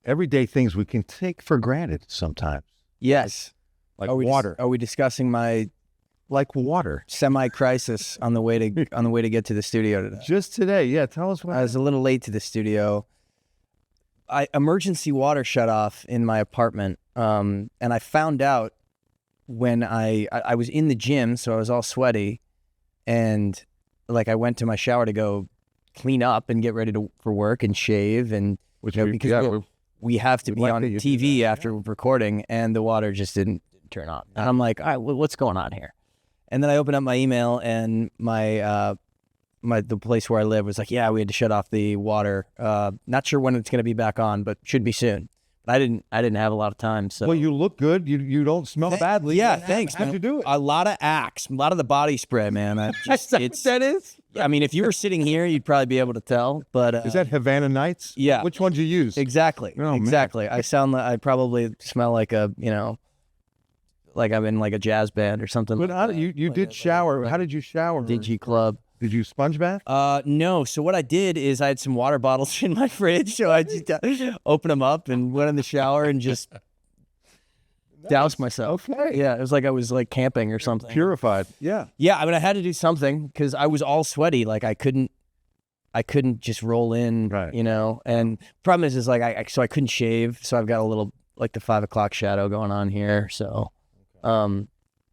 everyday things we can take for granted sometimes. Yes. Like water. Are we discussing my Like water. semi-crisis on the way to get to the studio today? Just today. Yeah. Tell us what. I was a little late to the studio. Emergency water shut off in my apartment. And I found out when I was in the gym, so I was all sweaty, and like I went to my shower to go clean up and get ready for work and shave, and because we have to be on TV after recording, and the water just didn't turn on. And I'm like, all right, what's going on here? And then I opened up my email, and the place where I live was like, yeah, we had to shut off the water. Not sure when it's going to be back on, but should be soon. But I didn't have a lot of time. So well, you look good. You don't smell badly. Yeah, thanks. How'd you do it? A lot of Axe, a lot of the body spray, man. That is. I mean, if you were sitting here, you'd probably be able to tell. But is that Havana Nights? Yeah. Which one did you use? Exactly. Oh, exactly. Man. I probably smell like like I'm in like a jazz band or something. But you did shower. How did you shower? DG Club. Did you sponge bath? No. So what I did is I had some water bottles in my fridge, so I just opened them up and went in the shower and just doused myself. Okay. Yeah, it was like I was like camping or something. Purified. Yeah. Yeah, I mean, I had to do something because I was all sweaty. Like I couldn't just roll in, right. And problem is like I couldn't shave, so I've got a little like the 5 o'clock shadow going on here. So,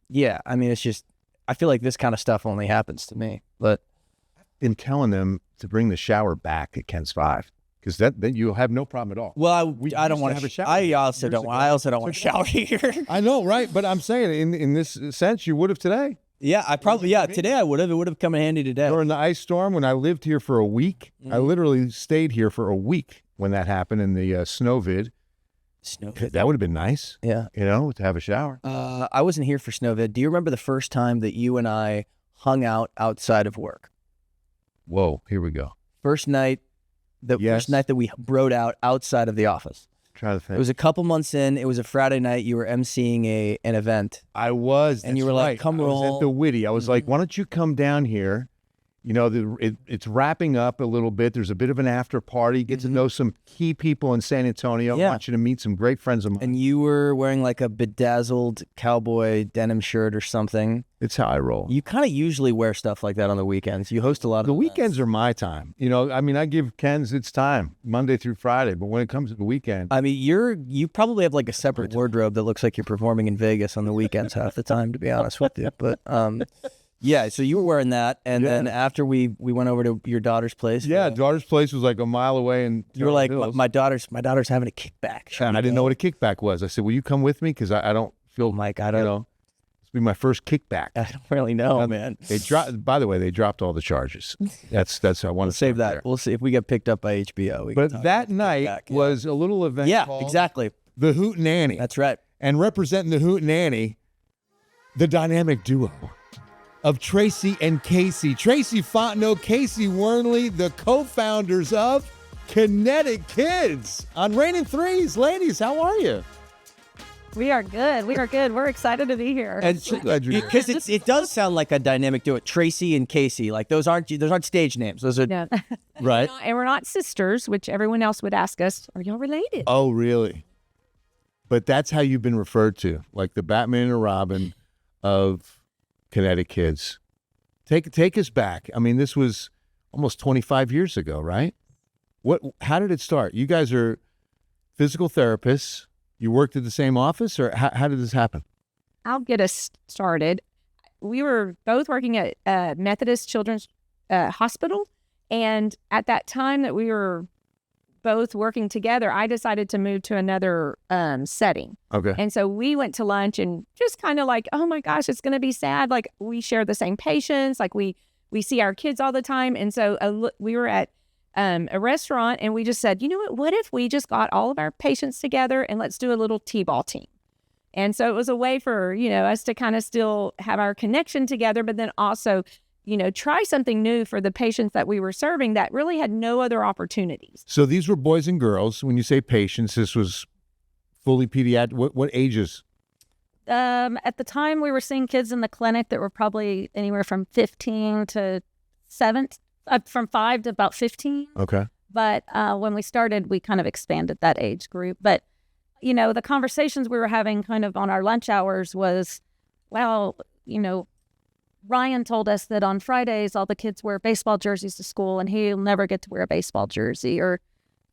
yeah, I mean, it's just I feel like this kind of stuff only happens to me. But I've been telling them to bring the shower back at Ken's 5 because then you'll have no problem at all. Well, I don't want to have a shower. I also don't want to shower here. I know, right? But I'm saying in this sense, you would have today. Yeah, today I would have. It would have come in handy today. During the ice storm, when I lived here for a week, I literally stayed here for a week when that happened in the snow vid. That would have been nice. Yeah. To have a shower. I wasn't here for Snowvid. Do you remember the first time that you and I hung out outside of work? Whoa, here we go. First night that we broed out outside of the office. Try to think. It was a couple months in. It was a Friday night. You were emceeing an event. I was. And you were like, come roll. I was at the Witty. I was like, why don't you come down here? It's wrapping up a little bit. There's a bit of an after party. Get to know some key people in San Antonio. I want you to meet some great friends of mine. And you were wearing like a bedazzled cowboy denim shirt or something. It's how I roll. You kind of usually wear stuff like that on the weekends. You host a lot of events. Weekends are my time. I mean, I give Ken's its time, Monday through Friday. But when it comes to the weekend. I mean, you probably have like a separate wardrobe that looks like you're performing in Vegas on the weekends half the time, to be honest with you. But yeah, so you were wearing that, and then after we went over to your daughter's place. Yeah, daughter's place was like a mile away, and you were like, my daughter's having a kickback. And I didn't know what a kickback was. I said, will you come with me? Because I don't feel like I don't know. This will be my first kickback. I don't really know, man. They dropped. By the way, they dropped all the charges. That's I want to save that. There. We'll see if we get picked up by HBO. But that night was a little event. Yeah, exactly. The Hootenanny. That's right. And representing the Hootenanny, the dynamic duo of Tracey and Kacey. Tracey Fontenot, Kacey Wernli, the co-founders of Kinetic Kids on Rain in Threes. Ladies, how are you? We are good. We're excited to be here. And because it does sound like a dynamic duo. Tracey and Kacey, like those aren't stage names. Those are right. And we're not sisters, which everyone else would ask us, are y'all related? Oh, really? But that's how you've been referred to, like the Batman and Robin of Kinetic Kids. Take us back. I mean, this was almost 25 years ago, right? How did it start? You guys are physical therapists. You worked at the same office, or how did this happen? I'll get us started. We were both working at Methodist Children's Hospital, and at that time that we were both working together, I decided to move to another setting. Okay. And so we went to lunch and just kind of like, oh my gosh, it's going to be sad. Like we share the same patients. Like we see our kids all the time. And so we were at a restaurant and we just said, you know what if we just got all of our patients together and let's do a little t-ball team. And so it was a way for, us to kind of still have our connection together, but then also try something new for the patients that we were serving that really had no other opportunities. So these were boys and girls. When you say patients, this was fully pediatric. What ages? At the time, we were seeing kids in the clinic that were probably anywhere from 15 to 7, from 5 to about 15. Okay. But when we started, we kind of expanded that age group. But, the conversations we were having kind of on our lunch hours was, well, Ryan told us that on Fridays, all the kids wear baseball jerseys to school and he'll never get to wear a baseball jersey. Or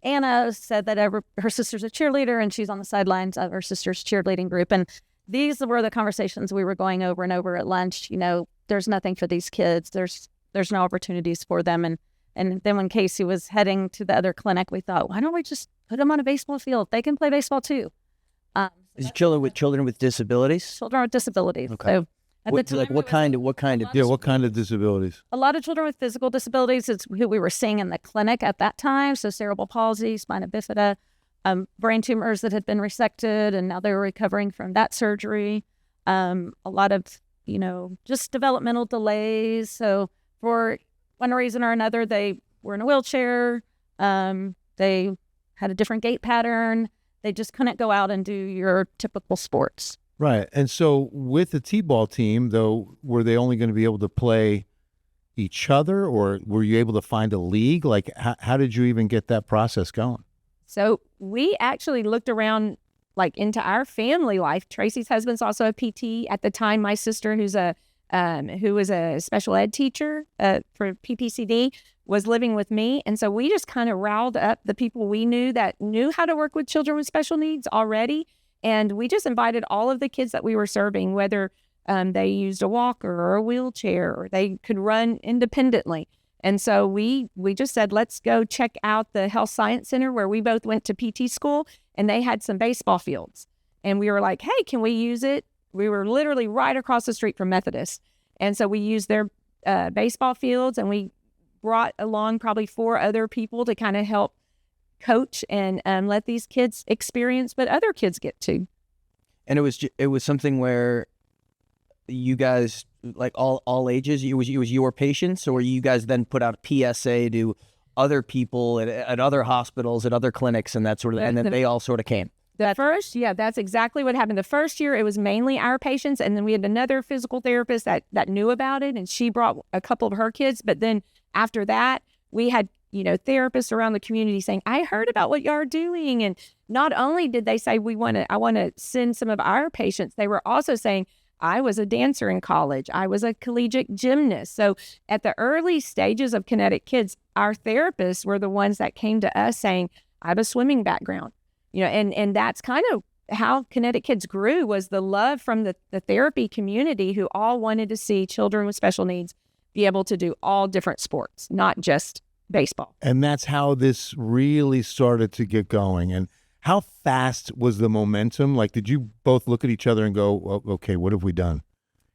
Anna said that her sister's a cheerleader and she's on the sidelines of her sister's cheerleading group. And these were the conversations we were going over and over at lunch. There's nothing for these kids. There's no opportunities for them. And then when Kacey was heading to the other clinic, we thought, why don't we just put them on a baseball field? They can play baseball too. Is it children with disabilities? Children with disabilities. Okay. So What kind of disabilities? a lot of children with physical disabilities is who we were seeing in the clinic at that time. So cerebral palsy, spina bifida, brain tumors that had been resected, and now they were recovering from that surgery. A lot of, just developmental delays. So for one reason or another, they were in a wheelchair. They had a different gait pattern. They just couldn't go out and do your typical sports. Right. And so with the T-ball team, though, were they only going to be able to play each other, or were you able to find a league? Like, how did you even get that process going? So we actually looked around, like, into our family life. Tracy's husband's also a PT. At the time, my sister, who was a special ed teacher for PPCD, was living with me. And so we just kind of riled up the people we knew that knew how to work with children with special needs already. And we just invited all of the kids that we were serving, whether they used a walker or a wheelchair, or they could run independently. And so we just said, let's go check out the Health Science Center where we both went to PT school, and they had some baseball fields. And we were like, hey, can we use it? We were literally right across the street from Methodist. And so we used their baseball fields, and we brought along probably 4 other people to kind of help coach and let these kids experience what other kids get to. And it was something where you guys, like all ages, it was your patients, or you guys then put out a PSA to other people at other hospitals, at other clinics, and that sort of, and then they all sort of came. The first, that's exactly what happened. The first year, it was mainly our patients, and then we had another physical therapist that knew about it, and she brought a couple of her kids. But then after that, we had, therapists around the community saying, I heard about what y'all are doing. And not only did they say, I want to send some of our patients, they were also saying, I was a dancer in college. I was a collegiate gymnast. So at the early stages of Kinetic Kids, our therapists were the ones that came to us saying, I have a swimming background. And that's kind of how Kinetic Kids grew, was the love from the therapy community, who all wanted to see children with special needs be able to do all different sports, not just baseball. And that's how this really started to get going. And how fast was the momentum? Like, did you both look at each other and go, well, okay, what have we done?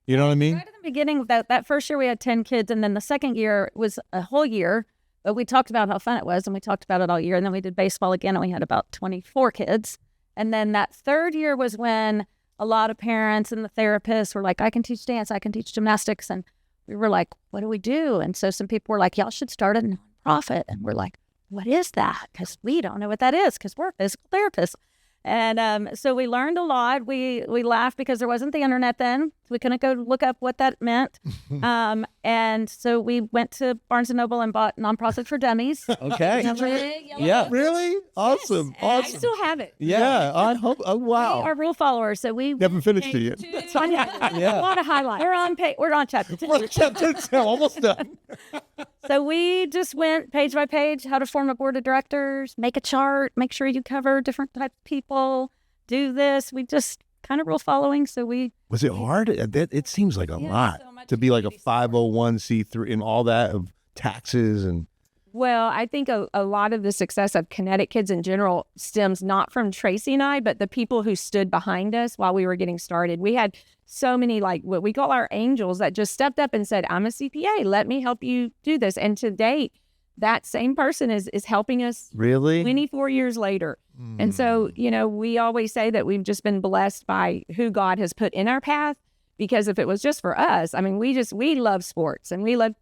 You know what I mean? Right at the beginning, that first year we had 10 kids, and then the second year was a whole year. But we talked about how fun it was, and we talked about it all year. And then we did baseball again, and we had about 24 kids. And then that third year was when a lot of parents and the therapists were like, I can teach dance, I can teach gymnastics. And we were like, what do we do? And so some people were like, y'all should start a nonprofit. And we're like, what is that? Because we don't know what that is, because we're physical therapists. And so we learned a lot. We laughed because there wasn't the internet then. We couldn't go look up what that meant. And so we went to Barnes & Noble and bought Nonprofit for Dummies. Okay. Yeah. Really? Awesome. Yes. And Awesome. I still have it. Yeah. I hope. Oh, wow. We are rule followers, so we Haven't finished it yet. A lot of highlights. We're on chapter 2. We're chapter 2, almost done. So we just went page by page, how to form a board of directors, make a chart, make sure you cover different types of people, do this. We just kind of rule following. So Was it hard? It seems like a lot so much to be like a community support. 501c3 and all that of taxes and. Well, I think a lot of the success of Kinetic Kids in general stems not from Tracey and I, but the people who stood behind us while we were getting started. We had so many, like, what we call our angels, that just stepped up and said, I'm a CPA, let me help you do this. And to date, that same person is helping us Really? 24 years later. And so, we always say that we've just been blessed by who God has put in our path, because if it was just for us, I mean, we love sports, and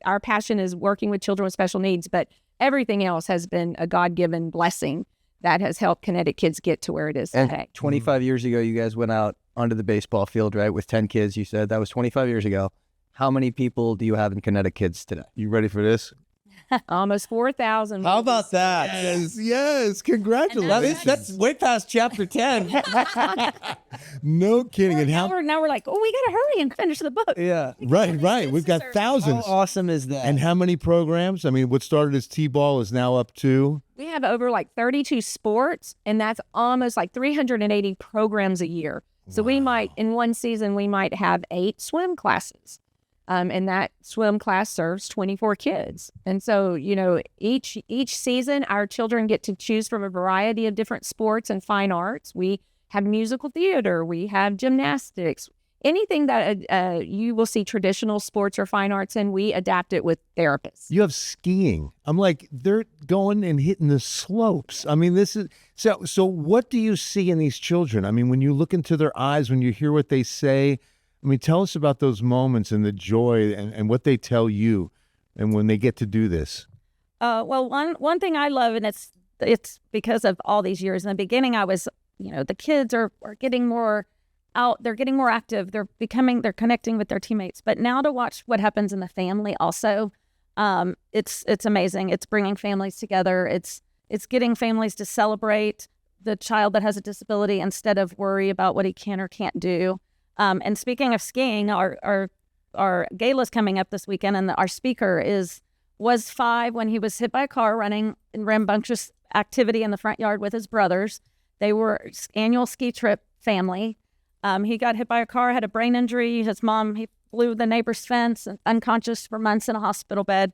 our passion is working with children with special needs, but everything else has been a God-given blessing that has helped Kinetic Kids get to where it is And today. 25 years ago, you guys went out onto the baseball field, right, with 10 kids. You said that was 25 years ago. How many people do you have in Kinetic Kids today? You ready for this? Almost 4,000. How about that? Yes. Congratulations. That's way past chapter 10. No kidding. And Now we're like, oh, we got to hurry and finish the book. Yeah. right. We've got How thousands. awesome is that? And how many programs? I mean, what started as T-ball is now up to? We have over like 32 sports, and that's almost like 380 programs a year. So we might, in one season, we might have 8 swim classes. And that swim class serves 24 kids. And so, each season, our children get to choose from a variety of different sports and fine arts. We have musical theater. We have gymnastics. Anything that you will see traditional sports or fine arts in, we adapt it with therapists. You have skiing. I'm like, they're going and hitting the slopes. I mean, this is so what do you see in these children? I mean, when you look into their eyes, when you hear what they say, I mean, tell us about those moments and the joy and what they tell you and when they get to do this. Well, one thing I love, and it's because of all these years. In the beginning, I was, the kids are getting more out. They're getting more active. They're connecting with their teammates. But now to watch what happens in the family also, it's amazing. It's bringing families together. It's getting families to celebrate the child that has a disability instead of worry about what he can or can't do. And speaking of skiing, our gala's coming up this weekend, and our speaker was 5 when he was hit by a car running in rambunctious activity in the front yard with his brothers. They were annual ski trip family. He got hit by a car, had a brain injury. His mom, he flew the neighbor's fence, unconscious for months in a hospital bed.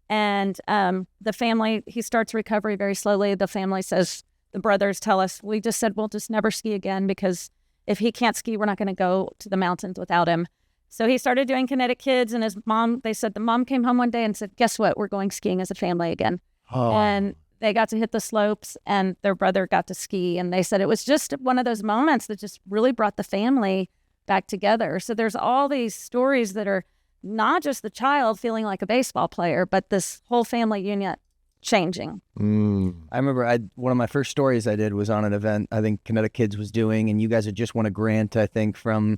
And the family, he starts recovery very slowly. The family says, the brothers tell us, we just said we'll just never ski again because if he can't ski, we're not going to go to the mountains without him. So he started doing Kinetic Kids, and his mom, they said the mom came home one day and said, guess what? We're going skiing as a family again. Oh. And they got to hit the slopes, and their brother got to ski. And they said it was just one of those moments that just really brought the family back together. So there's all these stories that are not just the child feeling like a baseball player, but this whole family unit changing. I remember one of my first stories I did was on an event I think Kinetic Kids was doing, and you guys had just won a grant, I think, from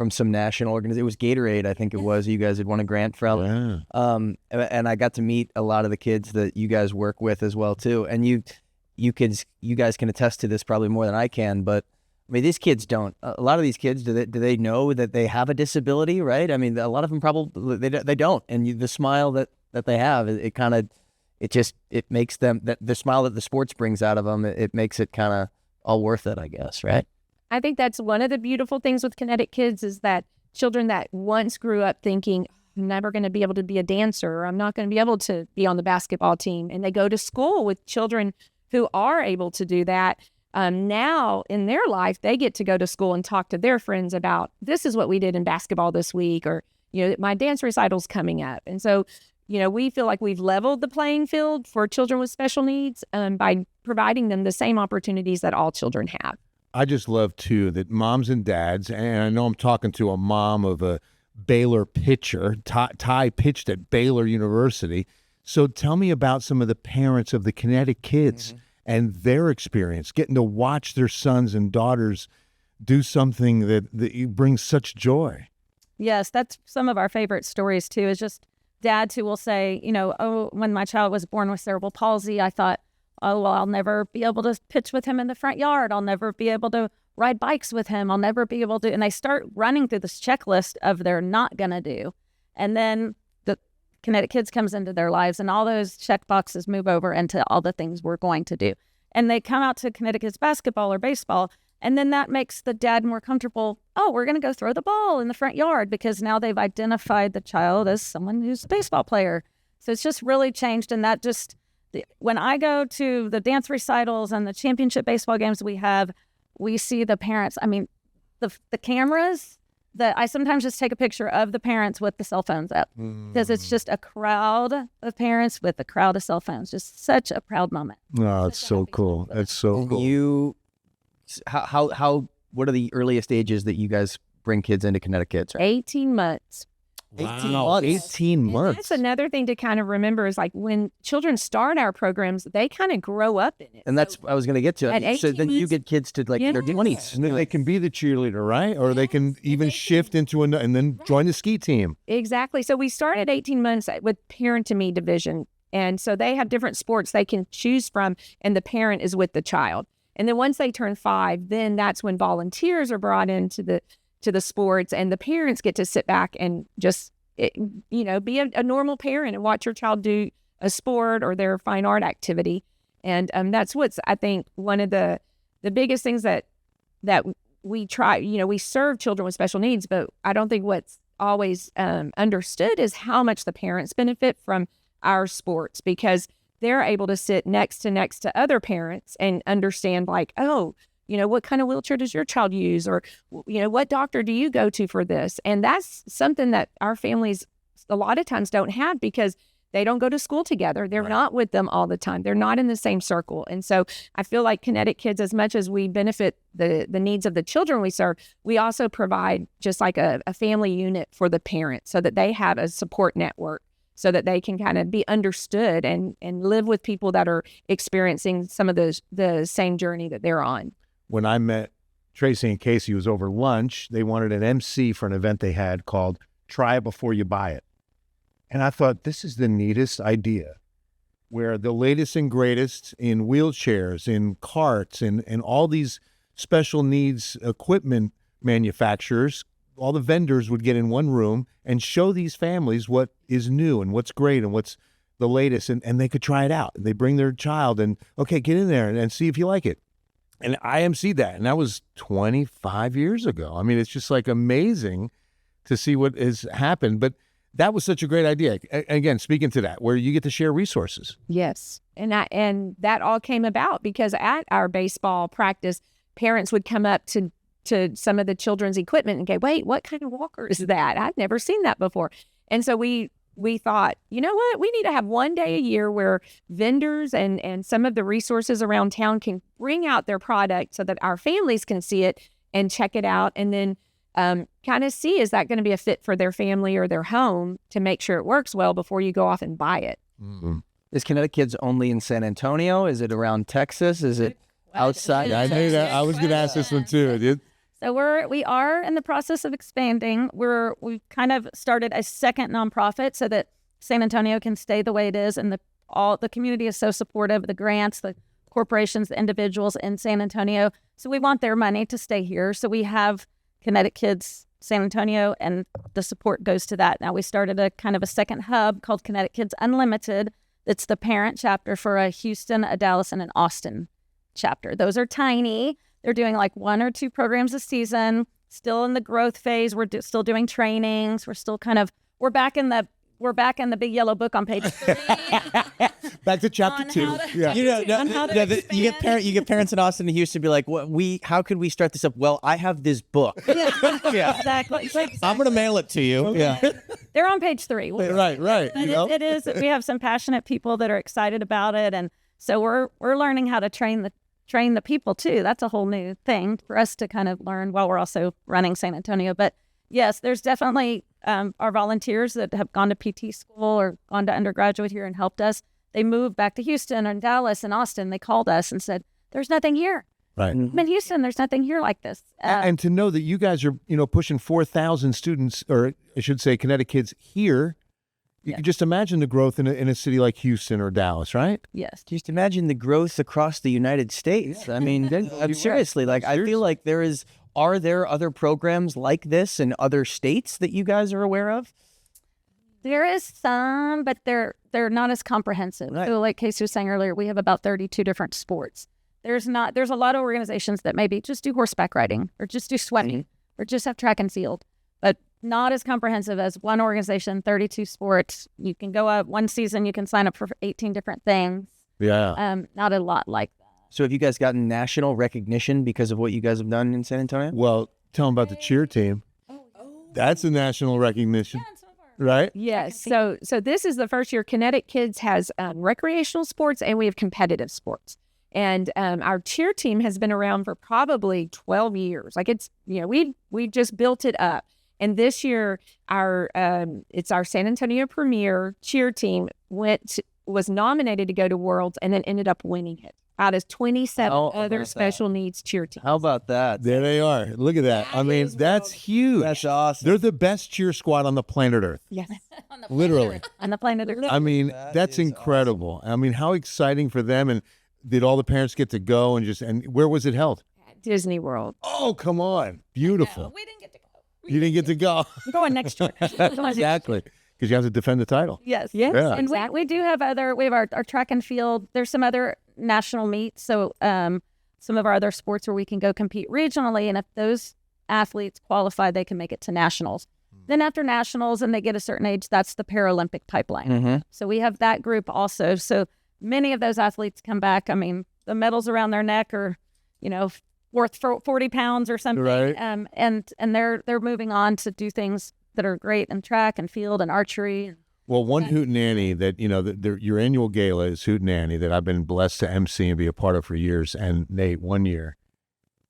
some national organization. It was Gatorade, I think it was. You guys had won a grant from. Yeah. And I got to meet a lot of the kids that you guys work with as well too. And you guys can attest to this probably more than I can, but I mean, these kids don't. A lot of these kids, do they know that they have a disability, right? I mean, a lot of them probably they don't. And the smile that they have, it makes them, that the smile that the sports brings out of them, it makes it kind of all worth it, I guess, right? I think that's one of the beautiful things with Kinetic Kids is that children that once grew up thinking, I'm never going to be able to be a dancer, or I'm not going to be able to be on the basketball team, and they go to school with children who are able to do that. Now in their life, they get to go to school and talk to their friends about, this is what we did in basketball this week, or, my dance recital's coming up. And so, we feel like we've leveled the playing field for children with special needs by providing them the same opportunities that all children have. I just love, too, that moms and dads, and I know I'm talking to a mom of a Baylor pitcher. Ty pitched at Baylor University. So tell me about some of the parents of the Kinetic Kids and their experience, getting to watch their sons and daughters do something that brings such joy. Yes, that's some of our favorite stories too, is just dads who will say, when my child was born with cerebral palsy, I thought, oh, well, I'll never be able to pitch with him in the front yard. I'll never be able to ride bikes with him. I'll never be able to. And they start running through this checklist of they're not going to do. And then the Kinetic Kids comes into their lives, and all those check boxes move over into all the things we're going to do. And they come out to Kinetic Kids basketball or baseball, and then that makes the dad more comfortable. Oh, we're going to go throw the ball in the front yard because now they've identified the child as someone who's a baseball player. So it's just really changed. And that just, when I go to the dance recitals and the championship baseball games we see the parents. I mean, the cameras, that I sometimes just take a picture of the parents with the cell phones up because it's just a crowd of parents with a crowd of cell phones. Just such a proud moment. Oh, it's so cool. That's so cool. What are the earliest ages that you guys bring kids into Kinetic Kids? Right? 18 months. 18 months. 18 months. That's another thing to kind of remember is like when children start our programs, they kind of grow up in it. And that's I was going to get to. At So then 18 you get kids to their 20s. And then they can be the cheerleader, right? Or they can even shift into and then join the ski team. Exactly. So we start at 18 months with parent to me division. And so they have different sports they can choose from, and the parent is with the child. And then once they turn 5, then that's when volunteers are brought into the sports, and the parents get to sit back and just, be a normal parent and watch your child do a sport or their fine art activity. And that's what's, I think, one of the biggest things that we try. We serve children with special needs, but I don't think what's always understood is how much the parents benefit from our sports, because they're able to sit next to other parents and understand, like, oh, what kind of wheelchair does your child use? Or, what doctor do you go to for this? And that's something that our families a lot of times don't have, because they don't go to school together. They're not with them all the time. They're not in the same circle. And so I feel like Kinetic Kids, as much as we benefit the needs of the children we serve, we also provide just like a family unit for the parents, so that they have a support network, so that they can kind of be understood and live with people that are experiencing some of the same journey that they're on. When I met Tracey and Kacey, it was over lunch. They wanted an MC for an event they had called Try It Before You Buy It. And I thought, this is the neatest idea, where the latest and greatest in wheelchairs, in carts, and all these special needs equipment manufacturers, all the vendors would get in one room and show these families what is new and what's great and what's the latest, and they could try it out. They bring their child and, okay, get in there and see if you like it. And I emceed that, and that was 25 years ago. I mean, it's just like amazing to see what has happened. But that was such a great idea. Again, speaking to that, where you get to share resources. Yes. And that all came about because at our baseball practice, parents would come up to some of the children's equipment and go, wait, what kind of walker is that? I've never seen that before. And so we thought, you know what, we need to have one day a year where vendors and some of the resources around town can bring out their product so that our families can see it and check it out, and then kind of see, is that going to be a fit for their family or their home, to make sure it works well before you go off and buy it. Mm-hmm. Is Kinetic Kids only in San Antonio? Is it around Texas? Is it outside? I knew that. I was going to ask this one too, dude. So we are in the process of expanding. We've kind of started a second nonprofit so that San Antonio can stay the way it is, and the community is so supportive. The grants, the corporations, the individuals in San Antonio. So we want their money to stay here. So we have Kinetic Kids San Antonio, and the support goes to that. Now we started a kind of a second hub called Kinetic Kids Unlimited. It's the parent chapter for a Houston, a Dallas, and an Austin chapter. Those are tiny. They're doing like 1 or 2 programs a season, still in the growth phase. We're still doing trainings. We're back in the big yellow book on page 3. Back to chapter 2. Yeah. You get parents in Austin and Houston be like, how could we start this up? Well, I have this book. Yeah. Exactly. I'm going to mail it to you. Yeah. They're on page 3. Right. But it is. We have some passionate people that are excited about it, and so we're learning how to train the people too. That's a whole new thing for us to kind of learn while we're also running San Antonio. But yes, there's definitely our volunteers that have gone to PT school or gone to undergraduate here and helped us. They moved back to Houston and Dallas and Austin. They called us and said, there's nothing here. Right. I'm in Houston. There's nothing here like this. And to know that you guys are, pushing 4,000 students, or I should say Kinetic Kids here, you can just imagine the growth in a city like Houston or Dallas, right? Yes. Just imagine the growth across the United States. Yeah. I mean, I'm seriously, I feel like are there other programs like this in other states that you guys are aware of? There is some, but they're not as comprehensive. Right. So like Kacey was saying earlier, we have about 32 different sports. There's a lot of organizations that maybe just do horseback riding or just do swimming or just have track and field, but not as comprehensive as one organization, 32 sports. You can go up one season, you can sign up for 18 different things. Yeah. Not a lot like that. So have you guys gotten national recognition because of what you guys have done in San Antonio? Well, tell them about the cheer team. That's a national recognition. Right? Yes. So this is the first year Kinetic Kids has recreational sports, and we have competitive sports. And our cheer team has been around for probably 12 years. Like we just built it up. And this year, it's our San Antonio Premier cheer team went was nominated to go to Worlds and then ended up winning it out of 27 How other about special needs cheer teams. How about that? There they are. Look at that. I mean, that's huge. That's awesome. They're the best cheer squad on the planet Earth. Yes. Literally. On the planet Earth. I mean, That that's is incredible. I mean, how exciting for them. And did all the parents get to go and where was it held? Disney World. Oh, come on. Beautiful. We didn't get to go. You didn't get to go. I'm going next year. Exactly. Because you have to defend the title. Yes. Yes. Yeah. And we do have we have our track and field. There's some other national meets. So some of our other sports where we can go compete regionally. And if those athletes qualify, they can make it to nationals. Then after nationals and they get a certain age, that's the Paralympic pipeline. Mm-hmm. So we have that group also. So many of those athletes come back. I mean, the medals around their neck are, worth 40 pounds or something. Right. And they're moving on to do things that are great in track and field and archery. Well, one hootenanny that, your annual gala is hootenanny that I've been blessed to MC and be a part of for years. And Nate, one year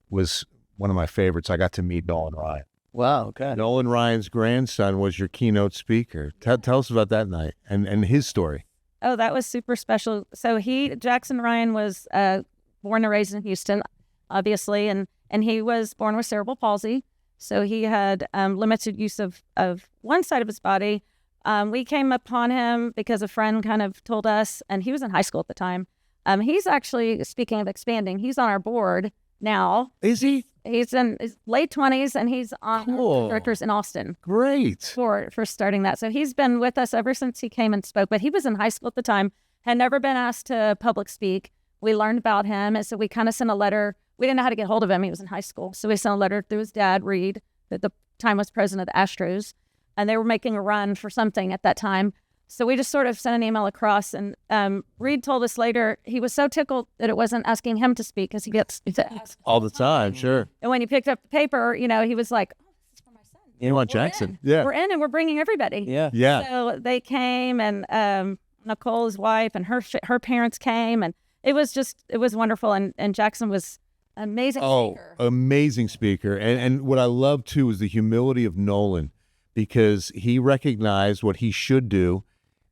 was one of my favorites. I got to meet Nolan Ryan. Wow. Okay. Nolan Ryan's grandson was your keynote speaker. Tell us about that night and his story. Oh, that was super special. So Jackson Ryan was born and raised in Houston, obviously, and he was born with cerebral palsy. So he had limited use of one side of his body. We came upon him because a friend kind of told us, and he was in high school at the time. He's actually, speaking of expanding, he's on our board now. Is he? He's in his late 20s, and he's on Cool. directors in Austin Great. for starting that. So he's been with us ever since he came and spoke. But he was in high school at the time, had never been asked to public speak. We learned about him, and so we kind of sent a letter. We didn't know how to get hold of him. He was in high school. So we sent a letter through his dad, Reed, that at the time was president of the Astros, and they were making a run for something at that time. So we just sort of sent an email across, and Reed told us later he was so tickled that it wasn't asking him to speak because he gets asked. All the time, sure. And when he picked up the paper, he was like, "Oh, this is for my son. You want Jackson? Yeah. We're in, and we're bringing everybody." Yeah. Yeah. So they came, and Nicole, his wife, and her parents came, and it was wonderful. And Jackson was an amazing speaker. Amazing speaker. And what I love too is the humility of Nolan, because he recognized what he should do,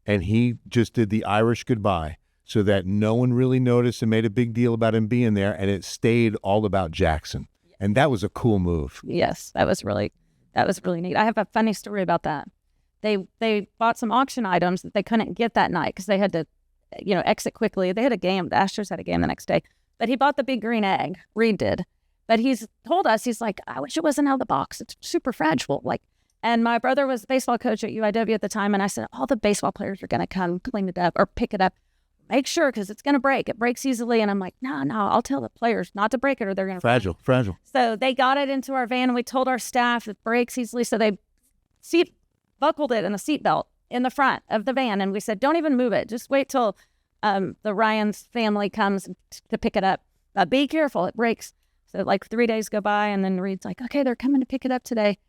and he just did the Irish goodbye so that no one really noticed and made a big deal about him being there, and it stayed all about Jackson. And that was a cool move. Yes, that was really neat. I have a funny story about that. They bought some auction items that they couldn't get that night because they had to, exit quickly. They had a game. The Astros had a game the next day. But he bought the big green egg. Reed did. But he's told us, he's like, I wish it wasn't out of the box. It's super fragile. And my brother was a baseball coach at UIW at the time. And I said, all the baseball players are going to come clean it up or pick it up. Make sure, because it's going to break. It breaks easily. And I'm like, no, I'll tell the players not to break it or they're going to. Fragile. So they got it into our van, and we told our staff it breaks easily. So they buckled it in a seatbelt in the front of the van. And we said, don't even move it. Just wait till the Ryan's family comes to pick it up. Be careful. It breaks. So 3 days go by, and then Reed's like, okay, they're coming to pick it up today.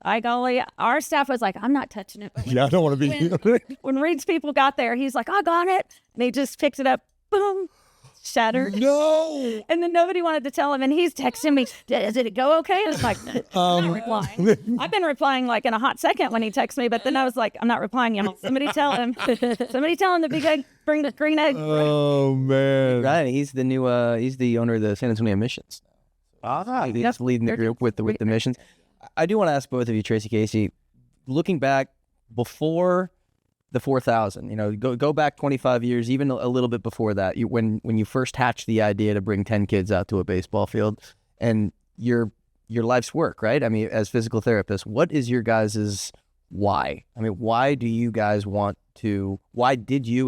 By golly, our staff was like, I'm not touching it. But Yeah, I don't want to be. when Reed's people got there, he's like, I got it. And he just picked it up. Boom. Shattered. No. And then nobody wanted to tell him. And he's texting me, did it go okay? And it's like, I'm not replying. I've been replying in a hot second when he texts me. But then I was like, I'm not replying. Somebody tell him. Somebody tell him the big egg, bring the green egg. Oh, man. Right. He's the new. He's the owner of the San Antonio Missions. He's leading the group with the missions. I do want to ask both of you, Tracey, Kacey, looking back before the 4,000, go back 25 years, even a little bit before that, when you first hatched the idea to bring 10 kids out to a baseball field, and your life's work, right? I mean, as physical therapists, what is your guys' why? I mean, why did you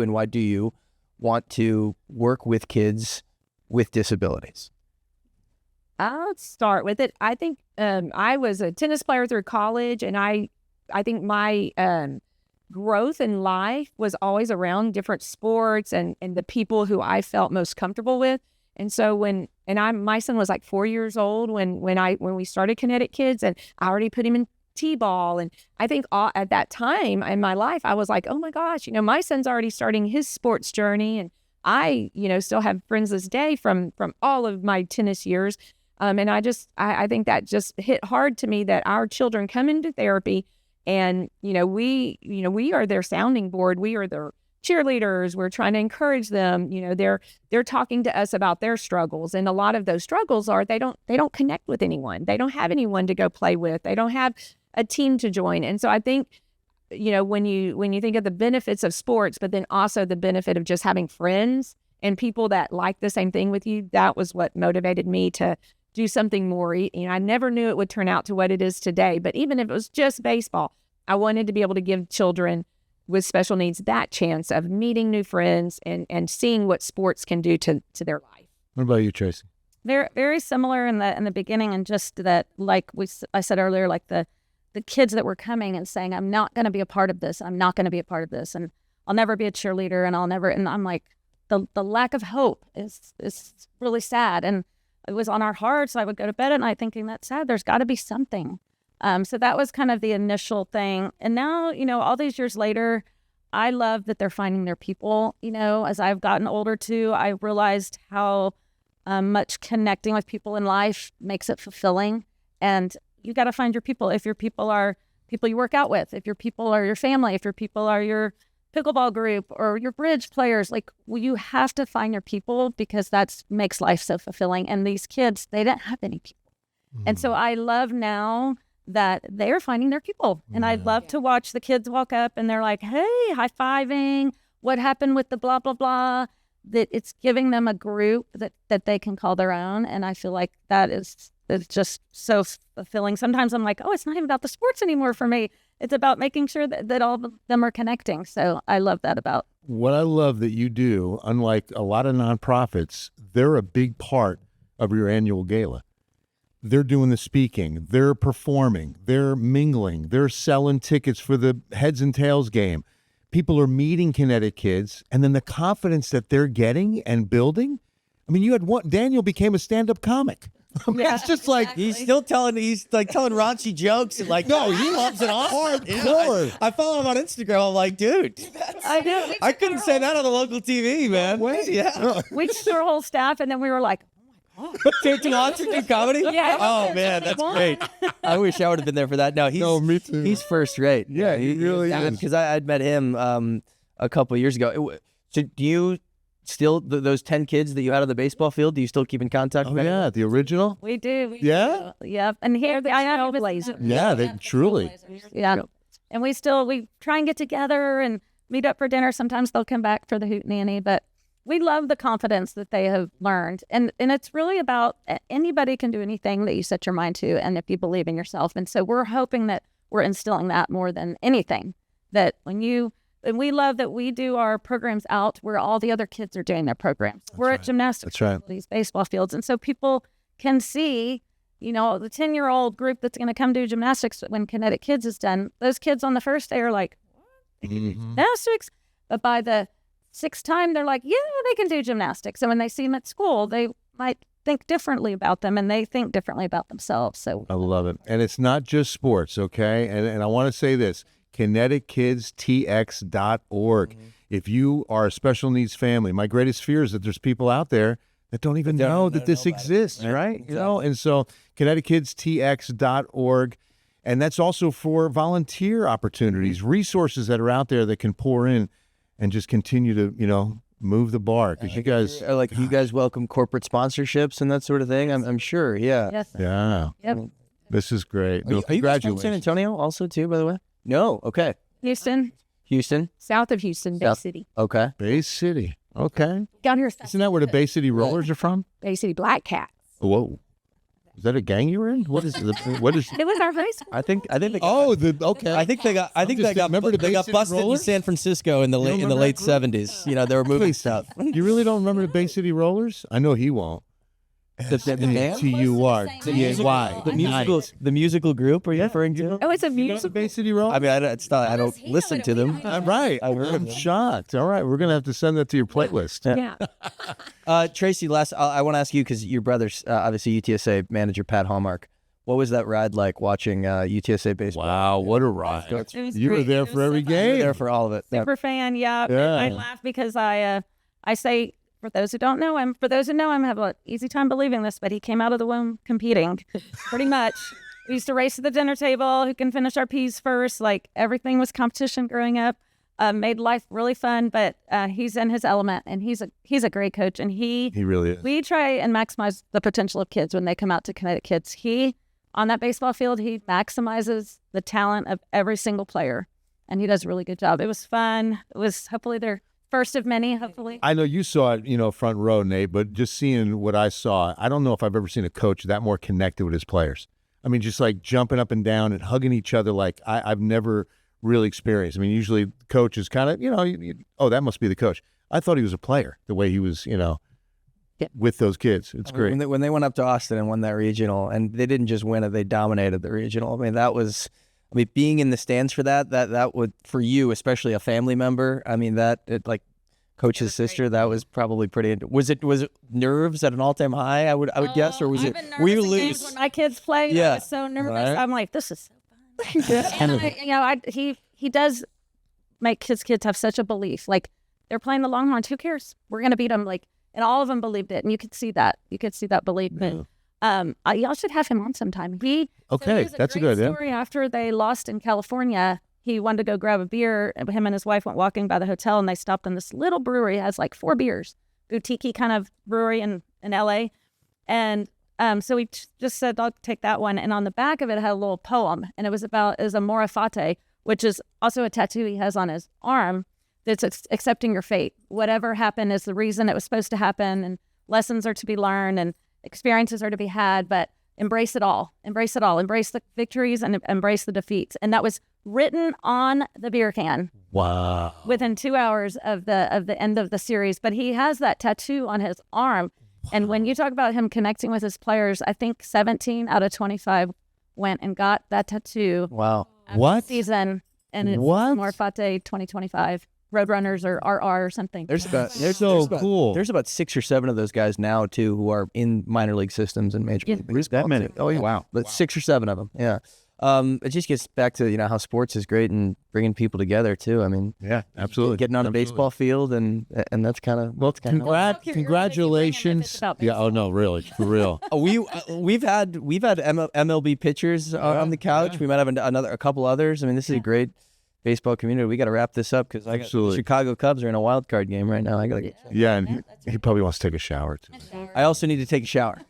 and why do you want to work with kids with disabilities? I'll start with it. I think I was a tennis player through college, and I think my growth in life was always around different sports and the people who I felt most comfortable with. And so my son was 4 years old when we started Kinetic Kids, and I already put him in T-ball. And I think at that time in my life, I was like, oh my gosh, my son's already starting his sports journey. And I, still have friends this day from all of my tennis years. And I think that just hit hard to me that our children come into therapy, and we are their sounding board. We are cheerleaders. We're trying to encourage them. You know, they're talking to us about their struggles, and a lot of those struggles are they don't connect with anyone. They don't have anyone to go play with. They don't have a team to join. And so I think, you know, when you think of the benefits of sports, but then also the benefit of just having friends and people that like the same thing with you, that was what motivated me to do something more. You know, I never knew it would turn out to what it is today, but even if it was just baseball, I wanted to be able to give children with special needs that chance of meeting new friends and seeing what sports can do to their life. What about you, Tracey? Very, very similar in the beginning, and just that, like I said earlier, like the kids that were coming and saying, I'm not going to be a part of this. I'm not going to be a part of this. And I'll never be a cheerleader, and I'm like, the lack of hope is really sad. And it was on our hearts. I would go to bed at night thinking, that's sad. There's got to be something. So that was kind of the initial thing. And now, you know, all these years later, I love that they're finding their people. You know, as I've gotten older too, I realized how much connecting with people in life makes it fulfilling. And you got to find your people. If your people are people you work out with, if your people are your family, if your people are your pickleball group or your bridge players, like, well, you have to find your people, because that makes life so fulfilling. And these kids, they didn't have any people. And so I love now that they're finding their people. And I love to watch the kids walk up and they're like, hey, high-fiving, what happened with the blah, blah, blah, that it's giving them a group that they can call their own. And I feel like that is just so fulfilling. Sometimes I'm like, oh, it's not even about the sports anymore for me. It's about making sure that all of them are connecting. So I love that about. What I love that you do, unlike a lot of nonprofits, they're a big part of your annual gala. They're doing the speaking, they're performing, they're mingling, they're selling tickets for the heads and tails game. People are meeting Kinetic Kids, and then the confidence that they're getting and building. I mean, you had one, Daniel became a stand-up comic. I mean, it's just like, he's telling raunchy jokes, and like, no, he loves it hardcore. I follow him on Instagram. I'm like, dude, I know. I couldn't say that on the local TV, man. Wait. Yeah. We just our whole staff, and then we were like, To launch a new comedy? Yeah. Oh, man, that's great. I wish I would have been there for that. No, me too. He's first rate. Yeah, he really is. Because I'd met him a couple of years ago. So do you still, those 10 kids that you had on the baseball field, do you still keep in contact with them? Yeah, the original. we do. Yeah? Yep. And here I have blazers. Yeah, they truly. Yeah. And we try and get together and meet up for dinner. Sometimes they'll come back for the hoot nanny, but we love the confidence that they have learned. And it's really about anybody can do anything that you set your mind to, and if you believe in yourself. And so we're hoping that we're instilling that more than anything, that and we love that we do our programs out where all the other kids are doing their programs. We're at gymnastics, That's right. these baseball fields. And so people can see, you know, the 10-year-old group that's going to come do gymnastics when Kinetic Kids is done. Those kids on the first day are like, gymnastics? But by the sixth time, they're like, yeah, they can do gymnastics. And when they see them at school, they might think differently about them, and they think differently about themselves. So I love it. And it's not just sports, okay? And I want to say this, KineticKidsTX.org. If you are a special needs family, my greatest fear is that there's people out there that don't even know that this exists, right? You know, and so KineticKidsTX.org. And that's also for volunteer opportunities, resources that are out there that can pour in and just continue to, you know, move the bar. Because you guys, you guys welcome corporate sponsorships and that sort of thing. I'm sure. Yeah. yes. yeah, Yep. this is great. Are you guys from Congratulations. San Antonio also too, by the way? No. Okay. Houston, Houston. south of Houston, Bay South. City. Okay. Bay City. Okay. Down here, Isn't that where the Bay City Rollers are from? Bay City Black Cats. Whoa. Is that a gang you were in? What is it? What is? It was our high school. I think they okay. I think they got remember the they Bay got City busted Rollers? in San Francisco in the late remember that group? 70s. You know, they were moving south. You really don't remember the Bay City Rollers? I know he won't. The band? T-U-R. T-A-Y. The musical group, are you referring to? Oh, it's a You know the music. Bay City Rollers? I mean, I don't listen to them. Right. I've heard of I'm them. shocked. All right. We're going to have to send that to your playlist. Yeah. Tracy, I want to ask you, because your brother's obviously UTSA manager, Pat Hallmark. What was that ride like watching UTSA baseball? Wow. What a ride. It was You were great. there It for was every so fun. You were game. there for all of it. Yeah. Super fan, yeah. Yeah. I laugh because I say, for those who don't know him, for those who know him, have an easy time believing this, but he came out of the womb competing, pretty much. We used to race at the dinner table, who can finish our peas first. Like, everything was competition growing up. made life really fun. But he's in his element, and he's a great coach. And He really is. we try and maximize the potential of kids when they come out to Kinetic Kids. On that baseball field, he maximizes the talent of every single player, and he does a really good job. It was fun. It was hopefully their first of many, hopefully. I know you saw it, front row, Nate, but just seeing what I saw, I don't know if I've ever seen a coach that more connected with his players. I mean, just like jumping up and down and hugging each other like I've never really experienced. I mean, usually the coach is kind of, oh, that must be the coach. I thought he was a player, the way he was, with those kids. It's great. When they went up to Austin and won that regional, and they didn't just win it, they dominated the regional. I mean, being in the stands for that would, for you, especially a family member, I mean, like coach's sister, that was probably pretty, was it nerves at an all-time high, I would guess, or was it, were you lose? When my kids play, Yeah. I was so nervous. Right. I'm like, this is so fun. And he does make his kids have such a belief. Like, they're playing the Longhorns. Who cares? We're going to beat them. Like, and all of them believed it. And you could see that. You could see that belief. But y'all should have him on sometime. That's a good idea. Story after they lost in California, he wanted to go grab a beer. Him and his wife went walking by the hotel, and they stopped in this little brewery. It has like 4 beers, boutique kind of brewery in LA. And so we just said, I'll take that one. And on the back of it had a little poem, and it was a mora fate, which is also a tattoo he has on his arm. That's accepting your fate. Whatever happened is the reason it was supposed to happen, and lessons are to be learned, and experiences are to be had, but embrace it all. Embrace it all. Embrace the victories and embrace the defeats. And that was written on the beer can. Wow. Within 2 hours of the end of the series. But he has that tattoo on his arm. Wow. And when you talk about him connecting with his players, I think 17 out of 25 went and got that tattoo. Wow. What? Season. And it's What? Mora Fate 2025. Roadrunners or RR or something. There's about cool. There's about 6 or 7 of those guys now too who are in minor league systems and major league. There's that many. Oh yeah, Wow. But 6 or 7 of them. Yeah. It just gets back to how sports is great and bringing people together too. I mean, Yeah, absolutely. getting on a baseball field and that's kind of Congratulations. Yeah. Oh no, really, for real. we've had MLB pitchers on the couch. Yeah. We might have a couple others. I mean, this is a great baseball community. We got to wrap this up because the Chicago Cubs are in a wild card game right now. I got to get. Yeah, and he probably wants to take a shower too. I also need to take a shower.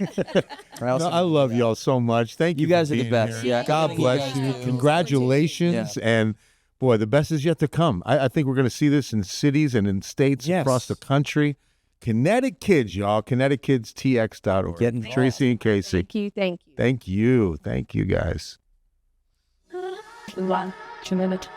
I love y'all so much. Thank you. You guys for are the being best. here. Yeah. God bless you. Congratulations. Yeah. And boy, the best is yet to come. I think we're going to see this in cities and in states across the country. Kinetic Kids, y'all. KineticKidsTX.org. Getting Tracy and Kacey. Thank you. Thank you. Thank you. Thank you, guys. One minute.